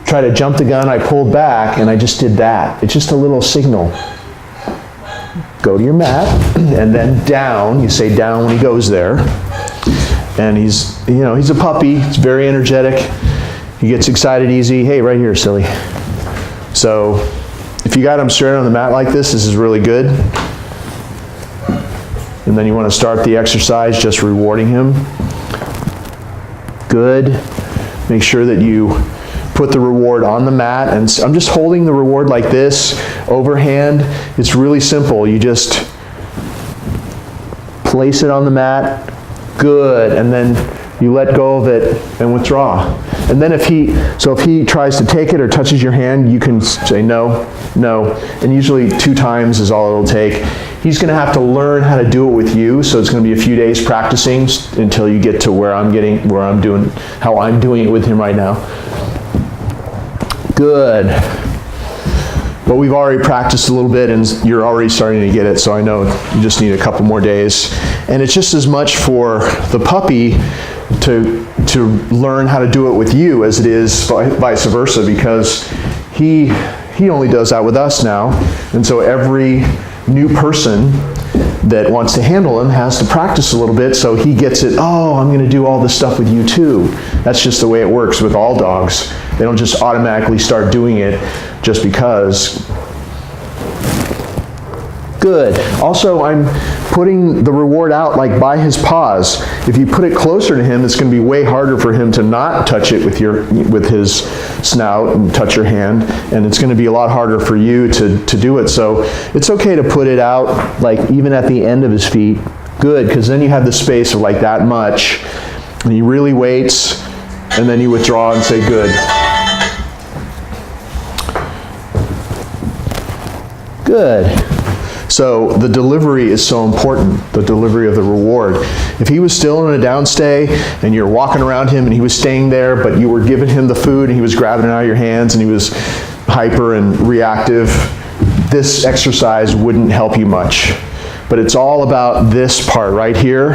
try to jump the gun, I pulled back and I just did that. It's just a little signal. Go to your mat and then down. You say down when he goes there. And he's, you know, he's a puppy. He's very energetic. He gets excited easy. Hey, right here, silly. So if you got him straight on the mat like this is really good. And then you want to start the exercise just rewarding him. Good. Make sure that you put the reward on the mat, and I'm just holding the reward like this, overhand. It's really simple. You just place it on the mat. Good. And then you let go of it and withdraw. And then if he tries to take it or touches your hand, you can say no, no. And usually 2 times is all it'll take. He's going to have to learn how to do it with you, so it's going to be a few days practicing until you get to how I'm doing it with him right now. Good. But we've already practiced a little bit and you're already starting to get it, so I know you just need a couple more days. And it's just as much for the puppy to learn how to do it with you as it is vice versa, because he only does that with us now. And so every new person that wants to handle him has to practice a little bit so he gets it. Oh, I'm going to do all this stuff with you too. That's just the way it works with all dogs. They don't just automatically start doing it just because. Good. Also, I'm putting the reward out like by his paws. If you put it closer to him, it's going to be way harder for him to not touch it with his snout and touch your hand, and it's going to be a lot harder for you to do it. So it's okay to put it out like even at the end of his feet. Good, because then you have the space of like that much, and he really waits, and then you withdraw and say good. Good. So the delivery is so important, the delivery of the reward. If he was still in a downstay and you're walking around him and he was staying there, but you were giving him the food and he was grabbing it out of your hands and he was hyper and reactive, this exercise wouldn't help you much. But it's all about this part right here.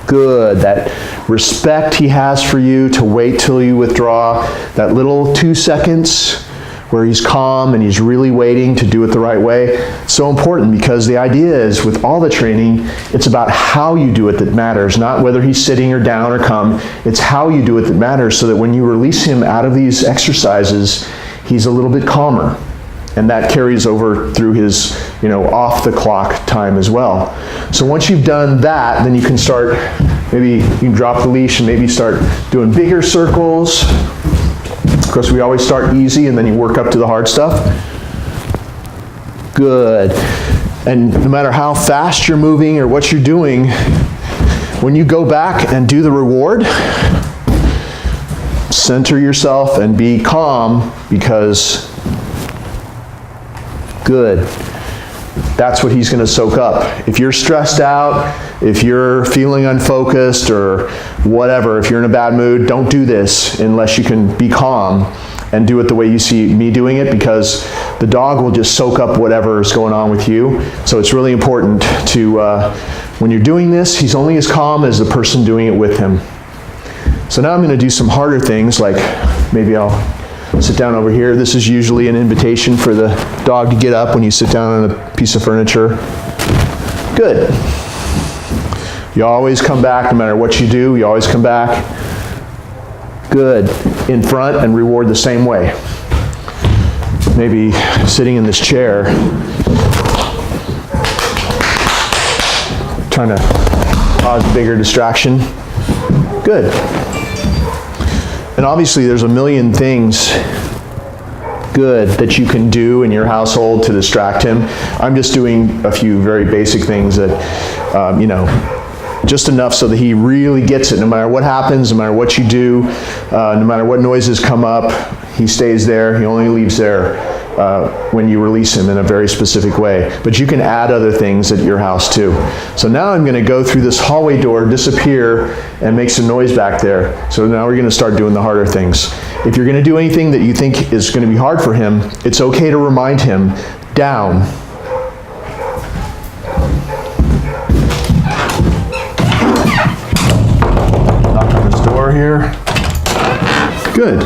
Good. That respect he has for you to wait till you withdraw, that little 2 seconds where he's calm and he's really waiting to do it the right way. It's so important because the idea is with all the training, it's about how you do it that matters, not whether he's sitting or down or come. It's how you do it that matters, so that when you release him out of these exercises, he's a little bit calmer. And that carries over through his, off the clock time as well. So once you've done that, then you can start, maybe you can drop the leash and maybe start doing bigger circles. Of course, we always start easy and then you work up to the hard stuff. Good. And no matter how fast you're moving or what you're doing, when you go back and do the reward, center yourself and be calm, because good. That's what he's going to soak up. If you're stressed out, if you're feeling unfocused or whatever, if you're in a bad mood, don't do this unless you can be calm and do it the way you see me doing it, because the dog will just soak up whatever is going on with you. So it's really important to, when you're doing this, he's only as calm as the person doing it with him. So now I'm going to do some harder things, like maybe I'll sit down over here. This is usually an invitation for the dog to get up when you sit down on a piece of furniture. Good. You always come back, no matter what you do, you always come back. Good. In front and reward the same way. Maybe sitting in this chair, trying to cause bigger distraction. Good. And obviously there's a million things good that you can do in your household to distract him. I'm just doing a few very basic things that, just enough so that he really gets it. No matter what happens, no matter what you do, no matter what noises come up, he stays there. He only leaves there when you release him in a very specific way. But you can add other things at your house too. So now I'm going to go through this hallway door, disappear, and make some noise back there. So now we're going to start doing the harder things. If you're going to do anything that you think is going to be hard for him, it's okay to remind him, down. Knock on this door here. Good.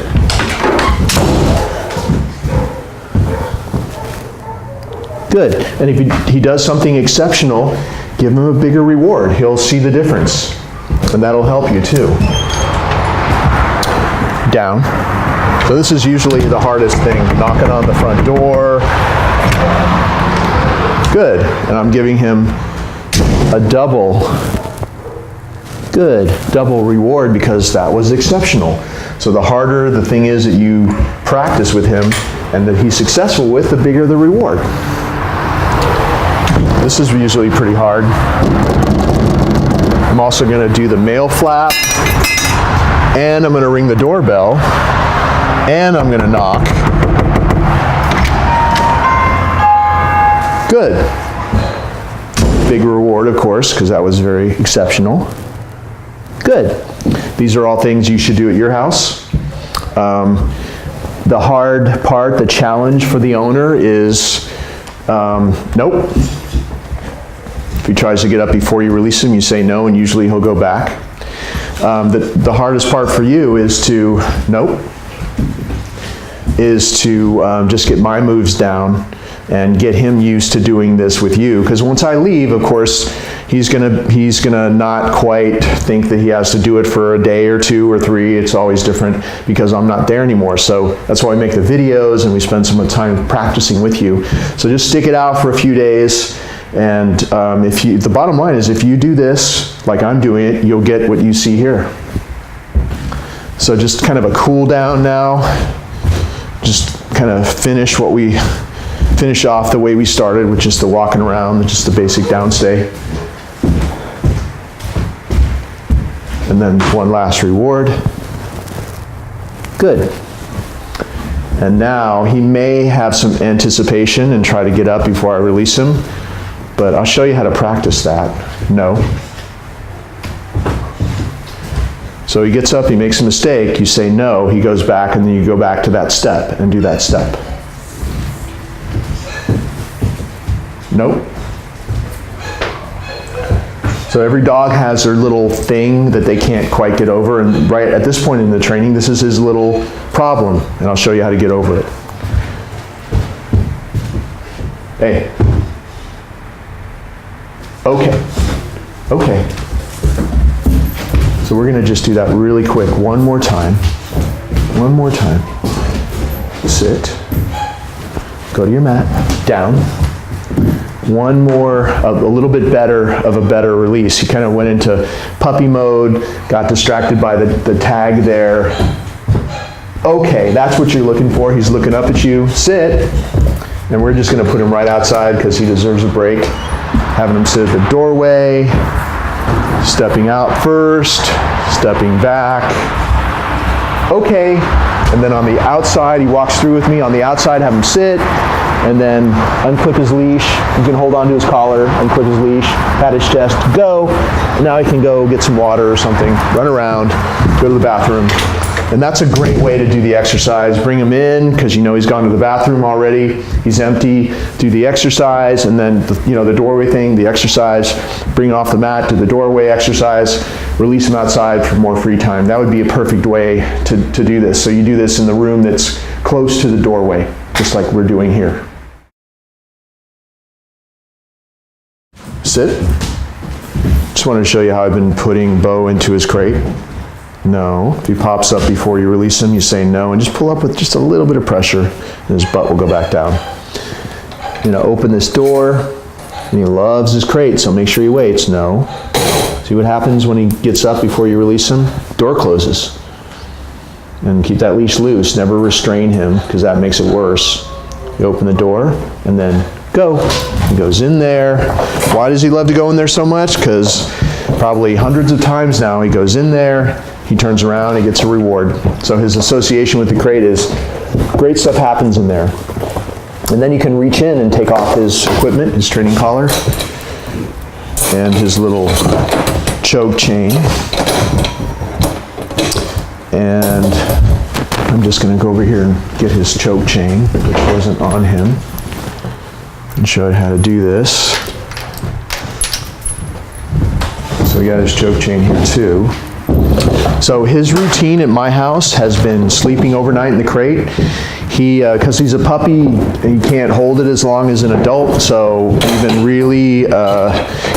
Good. And if he does something exceptional, give him a bigger reward. He'll see the difference. And that'll help you too. Down. So this is usually the hardest thing, knocking on the front door. Good. And I'm giving him a double reward because that was exceptional. So the harder the thing is that you practice with him and that he's successful with, the bigger the reward. This is usually pretty hard. I'm also going to do the mail flap, and I'm going to ring the doorbell, and I'm going to knock. Good. Big reward, of course, because that was very exceptional. Good. These are all things you should do at your house. The hard part, the challenge for the owner is, nope. If he tries to get up before you release him, you say no, and usually he'll go back. The hardest part for you is to, just get my moves down and get him used to doing this with you. Because once I leave, of course, he's gonna not quite think that he has to do it for a day or 2 or 3. It's always different because I'm not there anymore. So that's why I make the videos and we spend some time practicing with you. So just stick it out for a few days. And the bottom line is, if you do this like I'm doing it, you'll get what you see here. So just kind of a cool down now. Just kind of finish off the way we started, which is the walking around, just the basic downstay. And then one last reward. Good. And now he may have some anticipation and try to get up before I release him, but I'll show you how to practice that. No. So he gets up, he makes a mistake, you say no, he goes back, and then you go back to that step and do that step. Nope. So every dog has their little thing that they can't quite get over, and right at this point in the training, this is his little problem, and I'll show you how to get over it. Hey. Okay. So we're going to just do that really quick. One more time. Sit. Go to your mat. Down. One more, a little bit better of a better release. He kind of went into puppy mode, got distracted by the tag there. Okay, that's what you're looking for. He's looking up at you. Sit. And we're just going to put him right outside because he deserves a break. Having him sit at the doorway, stepping out first, stepping back. Okay. And then on the outside, he walks through with me. On the outside, have him sit. And then unclip his leash. You can hold on to his collar, unclip his leash, pat his chest, go. And now he can go get some water or something, run around, go to the bathroom. And that's a great way to do the exercise. Bring him in, because you know he's gone to the bathroom already. He's empty. Do the exercise, and then the doorway thing, the exercise. Bring him off the mat, do the doorway exercise. Release him outside for more free time. That would be a perfect way to do this. So you do this in the room that's close to the doorway, just like we're doing here. Sit. Just wanted to show you how I've been putting Beau into his crate. No. If he pops up before you release him, you say no, and just pull up with just a little bit of pressure, and his butt will go back down. Open this door, and he loves his crate, so make sure he waits. No. See what happens when he gets up before you release him? Door closes. And keep that leash loose. Never restrain him, because that makes it worse. You open the door, and then go. He goes in there. Why does he love to go in there so much? Because probably hundreds of times now he goes in there, he turns around, he gets a reward. So his association with the crate is great stuff happens in there. And then you can reach in and take off his equipment, his training collar, and his little choke chain. And I'm just going to go over here and get his choke chain, which wasn't on him, and show you how to do this. So we got his choke chain here too. So his routine at my house has been sleeping overnight in the crate. Because he's a puppy, he can't hold it as long as an adult, so we've been really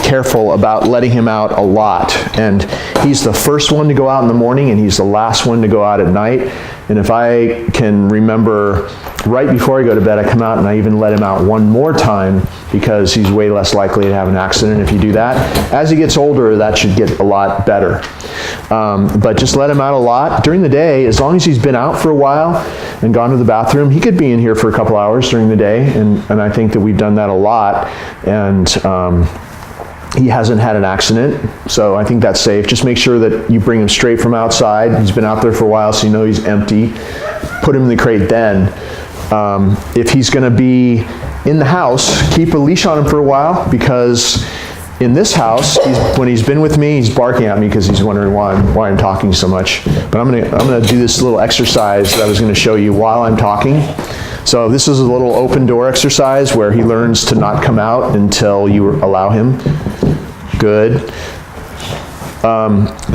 careful about letting him out a lot. And he's the first one to go out in the morning, and he's the last one to go out at night. And if I can remember, right before I go to bed, I come out and I even let him out one more time, because he's way less likely to have an accident if you do that. As he gets older, that should get a lot better. But just let him out a lot. During the day, as long as he's been out for a while and gone to the bathroom, he could be in here for a couple hours during the day, and I think that we've done that a lot. And he hasn't had an accident, so I think that's safe. Just make sure that you bring him straight from outside. He's been out there for a while, so you know he's empty. Put him in the crate then. If he's going to be in the house, keep a leash on him for a while, because in this house, when he's been with me, he's barking at me because he's wondering why I'm talking so much. But I'm gonna do this little exercise that I was going to show you while I'm talking. So this is a little open door exercise where he learns to not come out until you allow him. Good.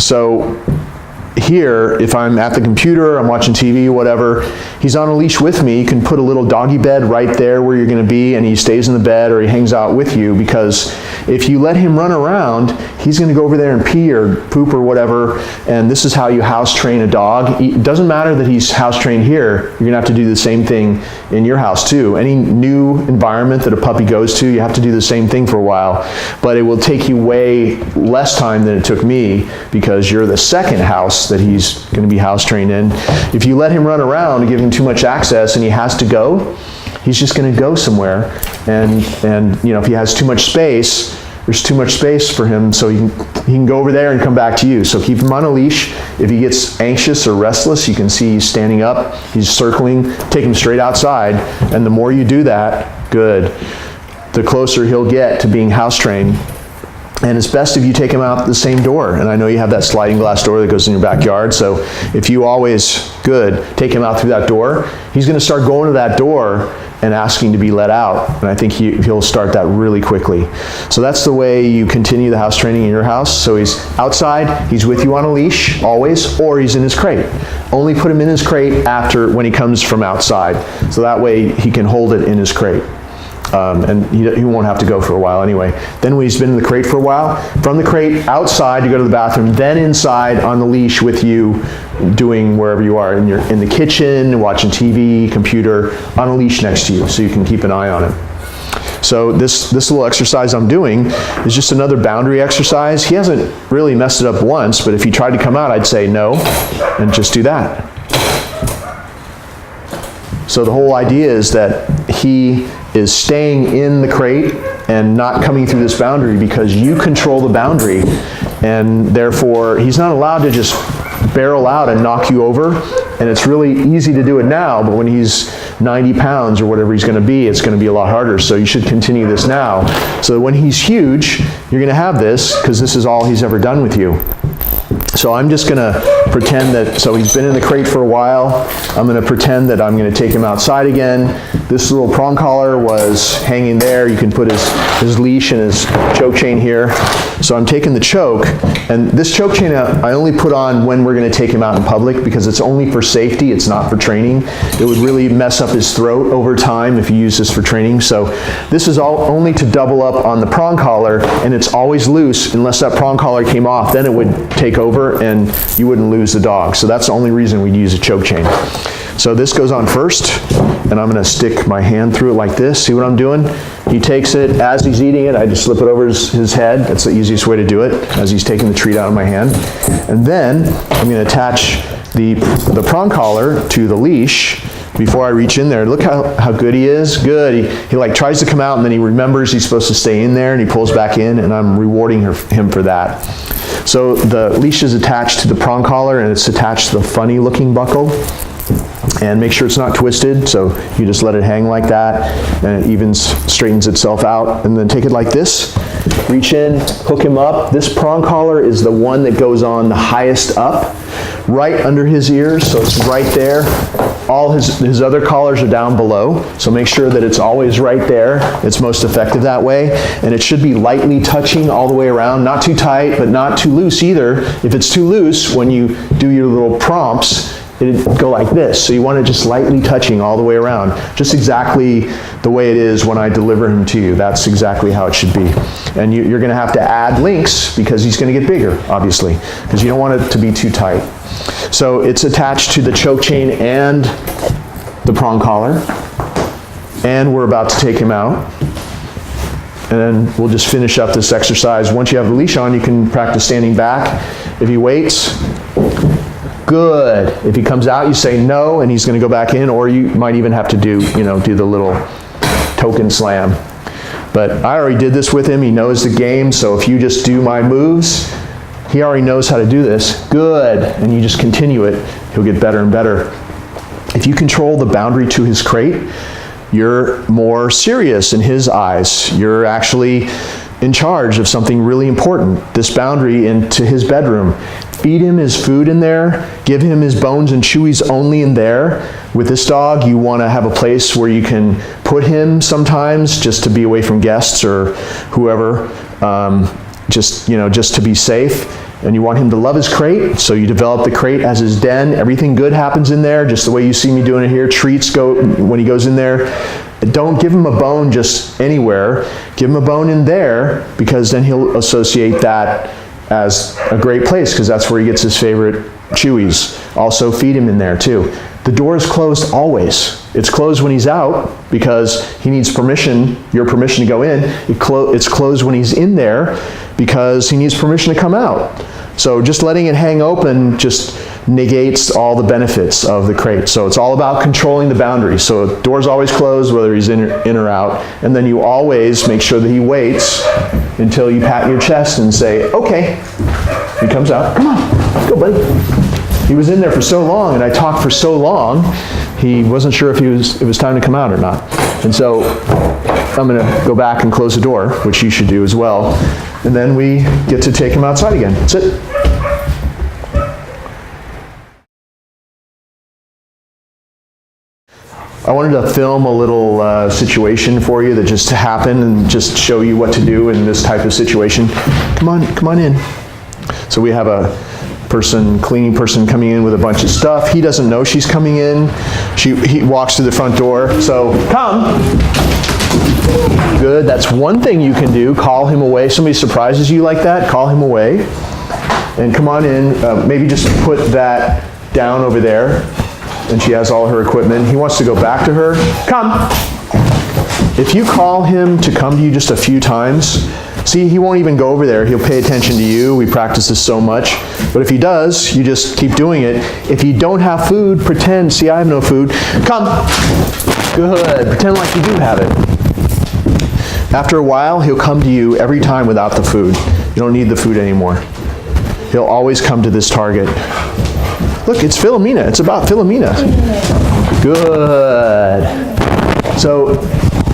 So here, if I'm at the computer, I'm watching TV, whatever, he's on a leash with me. You can put a little doggy bed right there where you're going to be, and he stays in the bed or he hangs out with you, because if you let him run around, he's going to go over there and pee or poop or whatever, and this is how you house train a dog. It doesn't matter that he's house trained here, you're going to have to do the same thing in your house too. Any new environment that a puppy goes to, you have to do the same thing for a while, but it will take you way less time than it took me, because you're the second house that he's going to be house trained in. If you let him run around and give him too much access and he has to go, he's just going to go somewhere, and you know, if he has too much space, there's too much space for him, so he can go over there and come back to you. So keep him on a leash. If he gets anxious or restless, you can see he's standing up, he's circling, take him straight outside, and the more you do that, good, the closer he'll get to being house trained. And it's best if you take him out the same door. And I know you have that sliding glass door that goes in your backyard, so if you always, take him out through that door, he's going to start going to that door and asking to be let out. And I think he'll start that really quickly. So that's the way you continue the house training in your house. So he's outside, he's with you on a leash, always, or he's in his crate. Only put him in his crate when he comes from outside. So that way he can hold it in his crate. And he won't have to go for a while anyway. Then when he's been in the crate for a while, from the crate outside you go to the bathroom, then inside on the leash with you, doing wherever you are, in the kitchen, watching TV, computer, on a leash next to you, so you can keep an eye on him. So this little exercise I'm doing is just another boundary exercise. He hasn't really messed it up once, but if he tried to come out, I'd say no, and just do that. So the whole idea is that he is staying in the crate and not coming through this boundary, because you control the boundary, and therefore he's not allowed to just barrel out and knock you over. And it's really easy to do it now, but when he's 90 pounds or whatever he's going to be, it's going to be a lot harder. So you should continue this now, so that when he's huge, you're going to have this, because this is all he's ever done with you. So I'm just going to pretend that, so he's been in the crate for a while, I'm going to pretend that I'm going to take him outside again. This little prong collar was hanging there. You can put his leash and his choke chain here. So I'm taking the choke, and this choke chain I only put on when we're going to take him out in public, because it's only for safety, it's not for training. It would really mess up his throat over time if you use this for training. So this is only to double up on the prong collar, and it's always loose unless that prong collar came off. Then it would take over and you wouldn't lose the dog. So that's the only reason we'd use a choke chain. So this goes on first, and I'm going to stick my hand through it like this. See what I'm doing? He takes it. As he's eating it, I just slip it over his head. That's the easiest way to do it, as he's taking the treat out of my hand. And then I'm going to attach the prong collar to the leash before I reach in there. Look how good he is. Good. He like tries to come out, and then he remembers he's supposed to stay in there, and he pulls back in, and I'm rewarding him for that. So the leash is attached to the prong collar, and it's attached to the funny looking buckle. And make sure it's not twisted, so you just let it hang like that, and it straightens itself out. And then take it like this, reach in, hook him up. This prong collar is the one that goes on the highest up, right under his ears, so it's right there. all his other collars are down below, so make sure that it's always right there. It's most effective that way. And it should be lightly touching all the way around, not too tight, but not too loose either. If it's too loose, when you do your little prompts, it'd go like this. So you want it just lightly touching all the way around. Just exactly the way it is when I deliver him to you. That's exactly how it should be. And you're going to have to add links because he's going to get bigger, obviously, because you don't want it to be too tight. So it's attached to the choke chain and the prong collar. And we're about to take him out. And then we'll just finish up this exercise. Once you have the leash on, you can practice standing back. If he waits, good. If he comes out, you say no, and he's going to go back in, or you might even have to do the little token slam. But I already did this with him. He knows the game, so if you just do my moves, he already knows how to do this. Good. And you just continue it. He'll get better and better. If you control the boundary to his crate, you're more serious in his eyes. You're actually in charge of something really important, this boundary into his bedroom. Feed him his food in there, give him his bones and chewies only in there. With this dog, you want to have a place where you can put him sometimes just to be away from guests or whoever, just to be safe. And you want him to love his crate, so you develop the crate as his den. Everything good happens in there, just the way you see me doing it here. Treats go when he goes in there. Don't give him a bone just anywhere. Give him a bone in there, because then he'll associate that as a great place, because that's where he gets his favorite chewies. Also feed him in there too. The door is closed always. It's closed when he's out because he needs permission, your permission to go in. It's closed when he's in there because he needs permission to come out. So just letting it hang open just negates all the benefits of the crate. So it's all about controlling the boundaries. So the door's always closed whether he's in or out, and then you always make sure that he waits until you pat your chest and say, okay. He comes out, come on, let's go buddy. He was in there for so long and I talked for so long, he wasn't sure if it was time to come out or not. And so I'm going to go back and close the door, which you should do as well. And then we get to take him outside again. That's it. I wanted to film a little situation for you that just happened and just show you what to do in this type of situation. Come on in. So we have a cleaning person coming in with a bunch of stuff. He doesn't know she's coming in. He walks through the front door. So come. Good. That's one thing you can do. Call him away. Somebody surprises you like that, call him away. And come on in. Maybe just put that down over there. And she has all her equipment. He wants to go back to her. Come. If you call him to come to you just a few times, see, he won't even go over there. He'll pay attention to you. We practice this so much. But if he does, you just keep doing it. If you don't have food, pretend, see, I have no food. Come. Good. Pretend like you do have it. After a while, he'll come to you every time without the food. You don't need the food anymore. He'll always come to this target. Look, it's Philomena. It's about Philomena. Good. So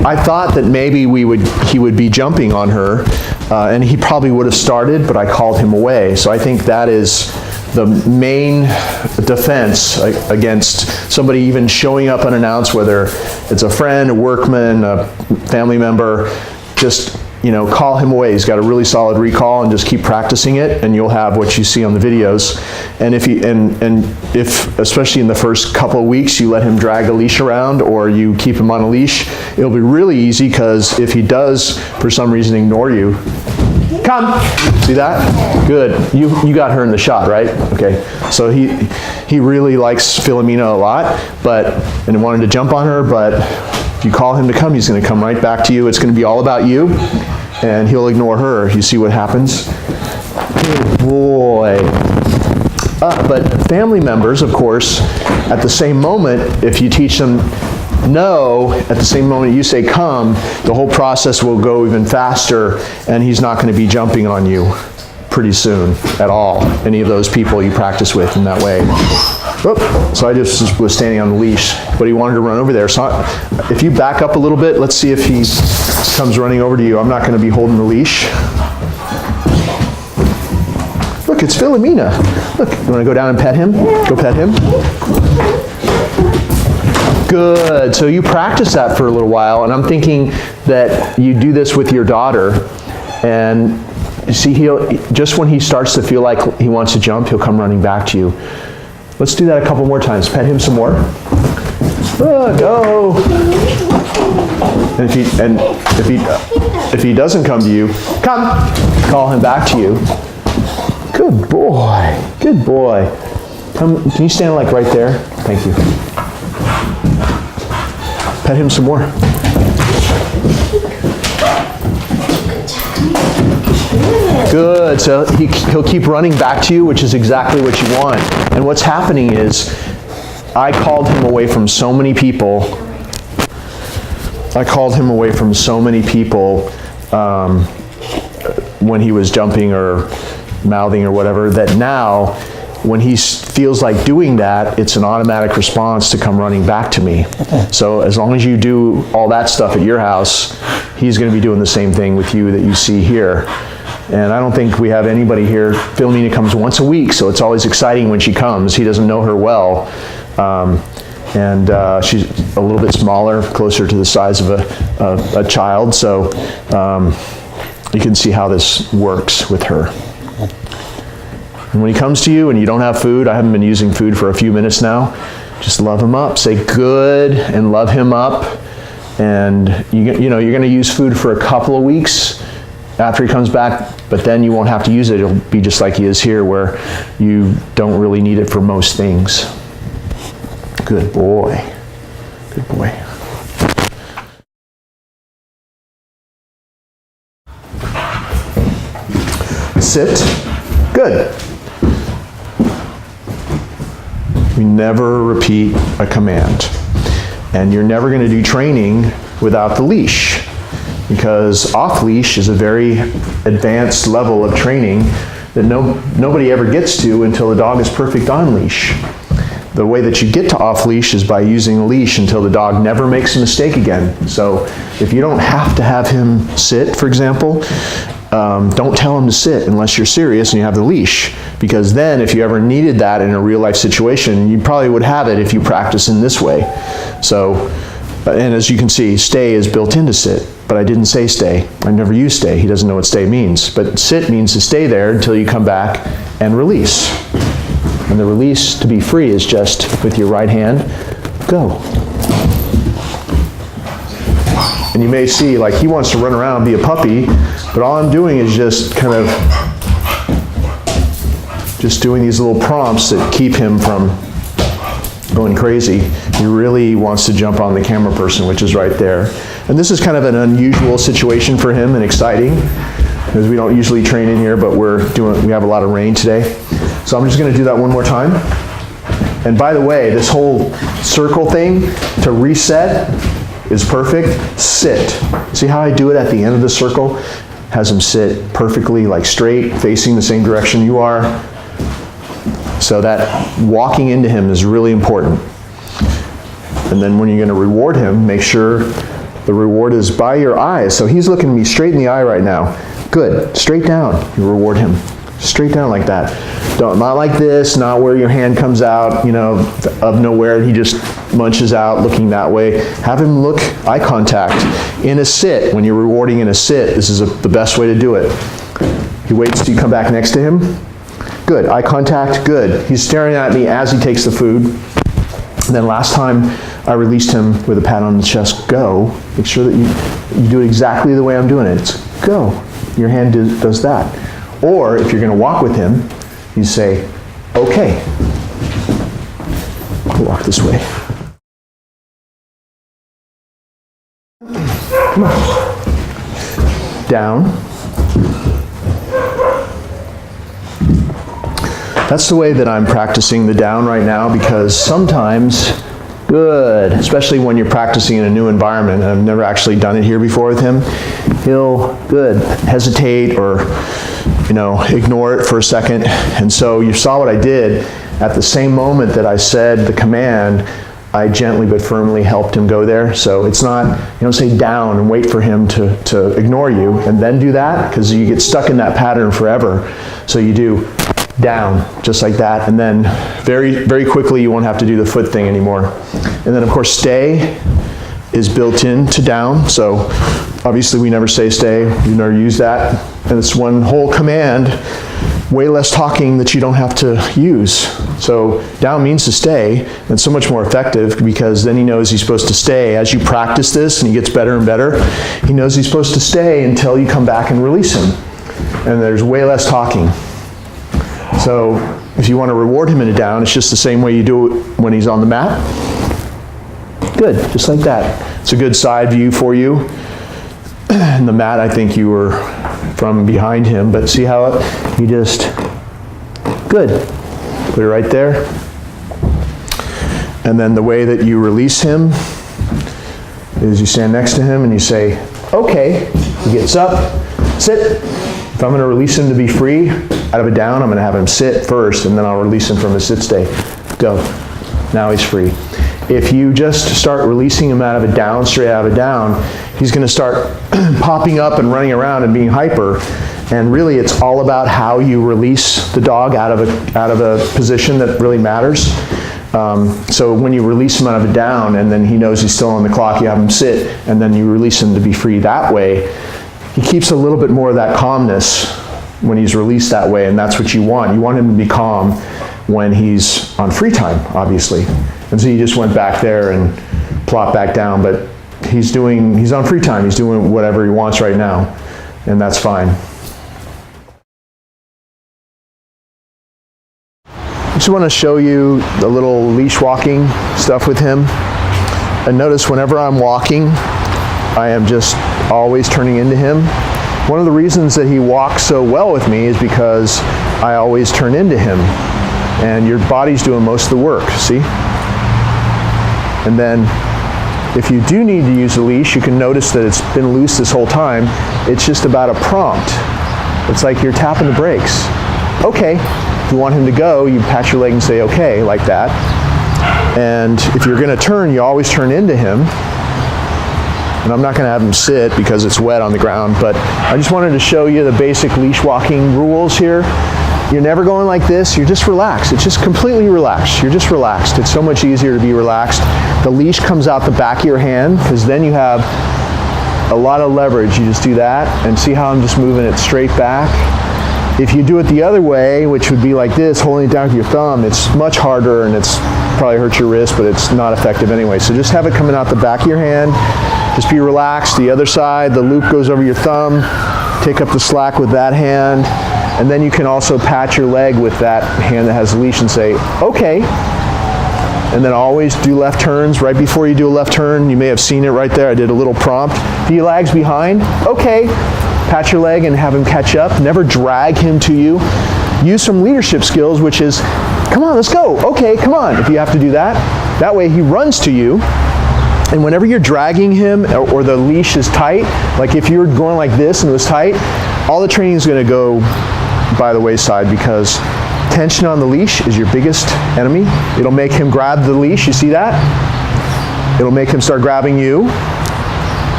I thought that maybe he would be jumping on her, and he probably would have started, but I called him away. So I think that is the main defense against somebody even showing up unannounced, whether it's a friend, a workman, a family member. Just call him away. He's got a really solid recall, and just keep practicing it, and you'll have what you see on the videos. And if especially in the first couple of weeks you let him drag a leash around, or you keep him on a leash, it'll be really easy, because if he does for some reason ignore you, come. See that? Good. You got her in the shot, right? Okay. So he really likes Philomena a lot, and wanted to jump on her, but if you call him to come, he's going to come right back to you. It's going to be all about you, and he'll ignore her. You see what happens? Good boy. But family members, of course, at the same moment, if you teach them no, at the same moment you say come, the whole process will go even faster, and he's not going to be jumping on you pretty soon at all. Any of those people you practice with in that way. Oop. So I just was standing on the leash, but he wanted to run over there. So if you back up a little bit, let's see if he comes running over to you. I'm not going to be holding the leash. Look, it's Philomena. Look, you want to go down and pet him? Go pet him. Good. So you practice that for a little while, and I'm thinking that you do this with your daughter, and see, just when he starts to feel like he wants to jump, he'll come running back to you. Let's do that a couple more times. Pet him some more. Go. And if he doesn't come to you, come. Call him back to you. Good boy. Good boy. Come. Can you stand like right there? Thank you. Pet him some more. Good. So he'll keep running back to you, which is exactly what you want. And what's happening is, I called him away from so many people. When he was jumping or mouthing or whatever, that now, when he feels like doing that, it's an automatic response to come running back to me. So as long as you do all that stuff at your house, he's going to be doing the same thing with you that you see here. And I don't think we have anybody here. Philomena comes once a week, so it's always exciting when she comes. He doesn't know her well. She's a little bit smaller, closer to the size of a child, so you can see how this works with her. And when he comes to you and you don't have food, I haven't been using food for a few minutes now, just love him up. Say good and love him up. And you know, you're going to use food for a couple of weeks after he comes back, but then you won't have to use it. It'll be just like he is here, where you don't really need it for most things. Good boy. Good boy. Sit. Good. We never repeat a command. And you're never going to do training without the leash, because off-leash is a very advanced level of training that nobody ever gets to until the dog is perfect on leash. The way that you get to off-leash is by using a leash until the dog never makes a mistake again. So if you don't have to have him sit, for example, don't tell him to sit unless you're serious and you have the leash, because then if you ever needed that in a real life situation, you probably would have it if you practice in this way. So, and as you can see, stay is built into sit, but I didn't say stay. I never use stay. He doesn't know what stay means. But sit means to stay there until you come back and release. And the release to be free is just with your right hand, go. And you may see, like, he wants to run around and be a puppy, but all I'm doing is just kind of doing these little prompts that keep him from going crazy. He really wants to jump on the camera person, which is right there. And this is kind of an unusual situation for him and exciting, because we don't usually train in here, but we have a lot of rain today. So I'm just going to do that one more time. And by the way, this whole circle thing to reset is perfect. Sit. See how I do it at the end of the circle? Has him sit perfectly, like straight, facing the same direction you are. So that walking into him is really important. And then when you're going to reward him, make sure the reward is by your eyes. So he's looking me straight in the eye right now. Good. Straight down. You reward him. Straight down like that. Not like this, not where your hand comes out, of nowhere, and he just munches out looking that way. Have him look, eye contact. In a sit, when you're rewarding in a sit, this is the best way to do it. He waits till you come back next to him. Good. Eye contact. Good. He's staring at me as he takes the food. And then last time I released him with a pat on the chest. Go. Make sure that you do it exactly the way I'm doing it. It's go. Your hand does that. Or if you're going to walk with him, you say, okay. I'll walk this way. Come on. Down. That's the way that I'm practicing the down right now, because sometimes, good, especially when you're practicing in a new environment, and I've never actually done it here before with him, he'll, hesitate or, ignore it for a second. And so you saw what I did. At the same moment that I said the command, I gently but firmly helped him go there. So it's not, you don't say down and wait for him to ignore you and then do that, because you get stuck in that pattern forever. So you do down, just like that. And then very, very quickly, you won't have to do the foot thing anymore. And then of course, stay is built in to down. So obviously we never say stay, we never use that. And it's one whole command, way less talking that you don't have to use. So down means to stay, and so much more effective because then he knows he's supposed to stay. As you practice this and he gets better and better, he knows he's supposed to stay until you come back and release him. And there's way less talking. So if you want to reward him in a down, it's just the same way you do it when he's on the mat. Good, just like that. It's a good side view for you. And the mat, I think you were from behind him, but see how you just, good. Put it right there. And then the way that you release him is you stand next to him and you say, okay. He gets up, sit. If I'm going to release him to be free out of a down, I'm going to have him sit first, and then I'll release him from a sit stay. Go. Now he's free. If you just start releasing him out of a down, straight out of a down, he's going to start popping up and running around and being hyper. And really, it's all about how you release the dog out of a position that really matters. So when you release him out of a down, and then he knows he's still on the clock, you have him sit, and then you release him to be free that way. He keeps a little bit more of that calmness when he's released that way, and that's what you want. You want him to be calm when he's on free time, obviously. And so you just went back there and plopped back down, but he's on free time. He's doing whatever he wants right now, and that's fine. I just want to show you the little leash walking stuff with him. And notice whenever I'm walking, I am just always turning into him. One of the reasons that he walks so well with me is because I always turn into him. And your body's doing most of the work, see? And then if you do need to use a leash, you can notice that it's been loose this whole time. It's just about a prompt. It's like you're tapping the brakes. Okay. If you want him to go, you pat your leg and say okay, like that. And if you're going to turn, you always turn into him. And I'm not going to have him sit because it's wet on the ground, but I just wanted to show you the basic leash walking rules here. You're never going like this, you're just relaxed. It's just completely relaxed. You're just relaxed. It's so much easier to be relaxed. The leash comes out the back of your hand because then you have a lot of leverage. You just do that and see how I'm just moving it straight back. If you do it the other way, which would be like this, holding it down with your thumb, it's much harder and it's probably hurts your wrist, but it's not effective anyway. So just have it coming out the back of your hand. Just be relaxed. The other side, the loop goes over your thumb. Take up the slack with that hand. And then you can also pat your leg with that hand that has the leash and say, okay. And then always do left turns. Right before you do a left turn, you may have seen it right there. I did a little prompt. He lags behind. Okay. Pat your leg and have him catch up. Never drag him to you. Use some leadership skills, which is, come on, let's go. Okay, come on. If you have to do that, that way he runs to you. And whenever you're dragging him or the leash is tight, like if you're going like this and it was tight, all the training is going to go by the wayside because tension on the leash is your biggest enemy. It'll make him grab the leash. You see that? It'll make him start grabbing you.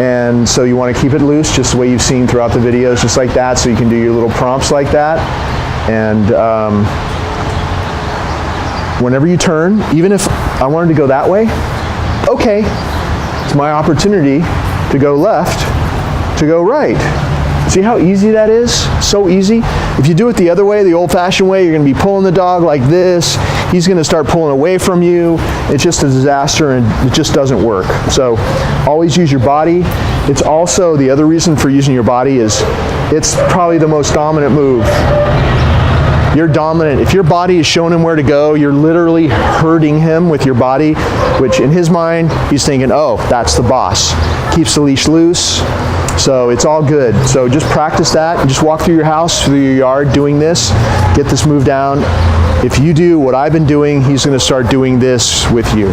And so you want to keep it loose just the way you've seen throughout the videos, just like that, so you can do your little prompts like that. And whenever you turn, even if I wanted to go that way, okay, it's my opportunity to go left, to go right. See how easy that is? So easy. If you do it the other way, the old-fashioned way, you're going to be pulling the dog like this. He's going to start pulling away from you. It's just a disaster and it just doesn't work. So always use your body. It's also, the other reason for using your body is it's probably the most dominant move. You're dominant. If your body is showing him where to go, you're literally hurting him with your body, which in his mind, he's thinking, oh, that's the boss. Keeps the leash loose. So it's all good. So just practice that and just walk through your house, through your yard doing this. Get this move down. If you do what I've been doing, he's going to start doing this with you.